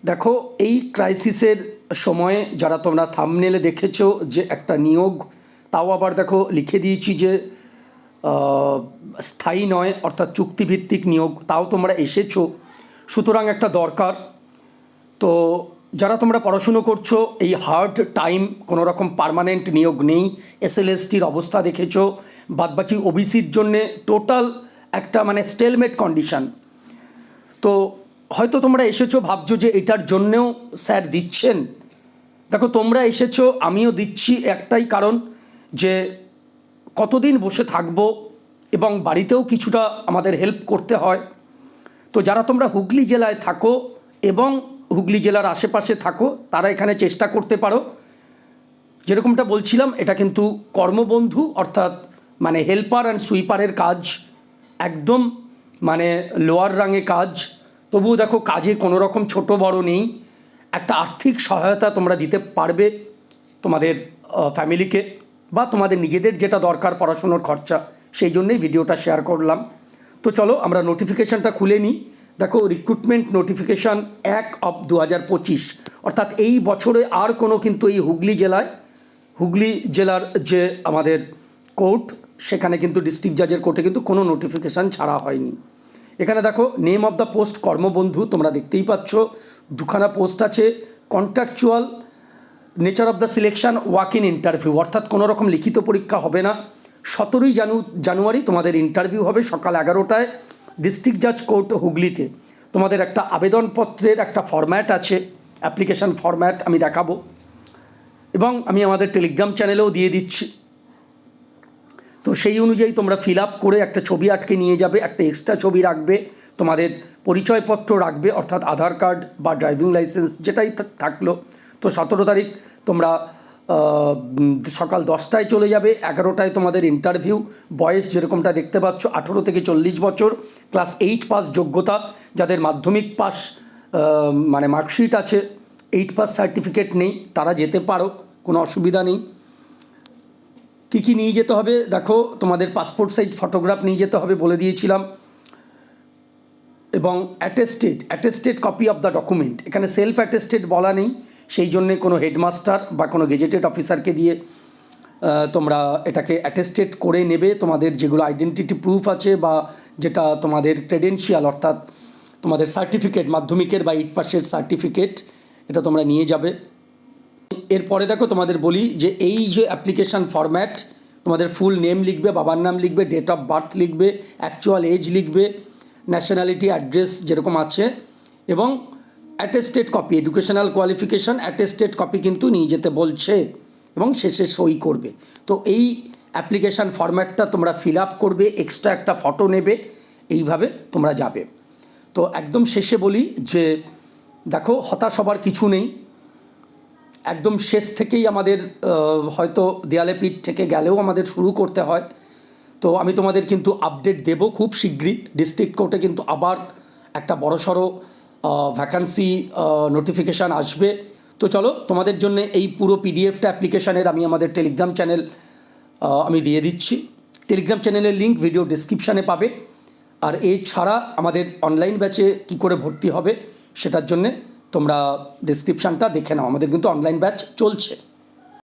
দেখো এই ক্রাইসিসের সময়ে যারা তোমরা থাম্বনেলে দেখেছো যে একটা নিয়োগ, তাও আবার দেখো লিখে দিয়েছি যে স্থায়ী নয় অর্থাৎ চুক্তিভিত্তিক নিয়োগ, তাও তোমরা এসেছো, সুতরাং একটা দরকার। তো যারা তোমরা পড়াশুনো করছো এই হার্ড টাইম, কোনো রকম পার্মানেন্ট নিয়োগ নেই, এসএলএসটির অবস্থা দেখেছো, বাদবাকি ওবিসির জন্যে টোটাল একটা মানে স্টেলমেট কন্ডিশন। তো হয়তো তোমরা এসেছো ভাবছো যে এটার জন্যেও স্যার দিচ্ছেন। দেখো তোমরা এসেছো, আমিও দিচ্ছি, একটাই কারণ যে কতদিন বসে থাকবো এবং বাড়িতেও কিছুটা আমাদের হেল্প করতে হয়। তো যারা তোমরা হুগলি জেলায় থাকো এবং হুগলি জেলার আশেপাশে থাকো তারা এখানে চেষ্টা করতে পারো। যেরকমটা বলছিলাম, এটা কিন্তু কর্মবন্ধু অর্থাৎ মানে হেল্পার অ্যান্ড সুইপারের কাজ, একদম মানে লোয়ার রাঙে কাজ। তবুও দেখো কাজে কোনো রকম ছোট বড় নেই, একটা আর্থিক সহায়তা তোমরা দিতে পারবে তোমাদের ফ্যামিলিকে বা তোমাদের নিজেদের যেটা দরকার পড়াশুনোর খরচা, সেই জন্যেই ভিডিওটা শেয়ার করলাম। তো চলো আমরা নোটিফিকেশানটা খুলে নিই। দেখো রিক্রুটমেন্ট নোটিফিকেশান 1/2025, অর্থাৎ এই বছরে আর কোনো কিন্তু এই হুগলি জেলার যে আমাদের কোর্ট, সেখানে কিন্তু ডিস্ট্রিক্ট জাজের কোর্টে কিন্তু কোনো নোটিফিকেশান ছাড়া হয়নি। এখানে দেখো নেম অফ দ্য পোস্ট কর্মবন্ধু, তোমরা দেখতেই পাচ্ছ দুখানা পোস্ট আছে। Contractual nature of the selection walk in interview, অর্থাৎ কোনো রকম লিখিত পরীক্ষা হবে না। 17ই জানুয়ারি তোমাদের ইন্টারভিউ হবে সকাল 11টায় ডিস্ট্রিক্ট জাজ কোর্ট হুগলিতে। তোমাদের একটা আবেদনপত্রের একটা ফরম্যাট আছে, অ্যাপ্লিকেশান ফরম্যাট আমি দেখাবো এবং আমি আমাদের টেলিগ্রাম চ্যানেলেও দিয়ে দিচ্ছি। তো সেই অনুযায়ী তোমরা ফিল আপ করে একটা ছবি আটকে নিয়ে যাবে, একটা এক্সট্রা ছবি রাখবে, তোমাদের পরিচয়পত্র রাখবে অর্থাৎ আধার কার্ড বা ড্রাইভিং লাইসেন্স যেটাই থাকলো। তো 17 তারিখ তোমরা সকাল 10টায় চলে যাবে, 11টায় তোমাদের ইন্টারভিউ। বয়স যেরকমটা দেখতে পাচ্ছ 18 থেকে 40 বছর, ক্লাস 8 পাস যোগ্যতা, যাদের মাধ্যমিক পাস মানে মার্কশিট আছে, 8 পাস সার্টিফিকেট নেই তারা যেতে পারো, কোনো অসুবিধা নেই। কী কী নিয়ে যেতে হবে দেখো, তোমাদের পাসপোর্ট সাইজ ফটোগ্রাফ নিয়ে যেতে হবে বলে দিয়েছিলাম, এবং attested copy of the document. এখানে সেলফ অ্যাটেস্টেড বলা নেই, সেই জন্যে কোনো হেডমাস্টার বা কোনো গেজেটেড অফিসারকে দিয়ে তোমরা এটাকে অ্যাটেস্টেড করে নেবে। তোমাদের যেগুলো আইডেন্টিটি প্রুফ আছে বা যেটা তোমাদের ক্রেডেনশিয়াল অর্থাৎ তোমাদের সার্টিফিকেট, মাধ্যমিকের বা 8 পাসের সার্টিফিকেট, এটা তোমরা নিয়ে যাবে। এরপরে দেখো তোমাদের বলি যে এই যে অ্যাপ্লিকেশান ফরম্যাট, তোমাদের ফুল নেম লিখবে, বাবার নাম লিখবে, ডেট অফ বার্থ লিখবে, অ্যাকচুয়াল এজ লিখবে, ন্যাশনালিটি, অ্যাড্রেস যেরকম আছে, এবং attested copy, educational qualification attested copy কিন্তু নিয়ে যেতে বলছে এবং শেষে সই করবে। তো এই অ্যাপ্লিকেশান ফরম্যাটটা তোমরা ফিল আপ করবে, এক্সট্রা একটা ফটো নেবে, এইভাবে তোমরা যাবে। তো একদম শেষে বলি যে দেখো হতাশ হবার কিছু নেই, একদম শেষ থেকেই আমাদের হয়তো দেয়ালে পিঠ থেকে গেলেও আমাদের শুরু করতে হয়। তো আমি তোমাদের কিন্তু আপডেট দেব খুব শীঘ্রই। ডিস্ট্রিক্ট কোর্টে কিন্তু আবার একটা বড়সড় ভ্যাকান্সি নোটিফিকেশান আসবে। তো চলো তোমাদের জন্য এই পুরো পিডিএফটা অ্যাপ্লিকেশানের আমি আমাদের টেলিগ্রাম চ্যানেল আমি দিয়ে দিচ্ছি। টেলিগ্রাম চ্যানেলের লিঙ্ক ভিডিও ডেসক্রিপশানে পাবে। আর এছাড়া আমাদের অনলাইন ব্যাচে কী করে ভর্তি হবে সেটার জন্যে তোমরা ডেসক্রিপশানটা দেখে নাও, আমাদের কিন্তু অনলাইন ব্যাচ চলছে।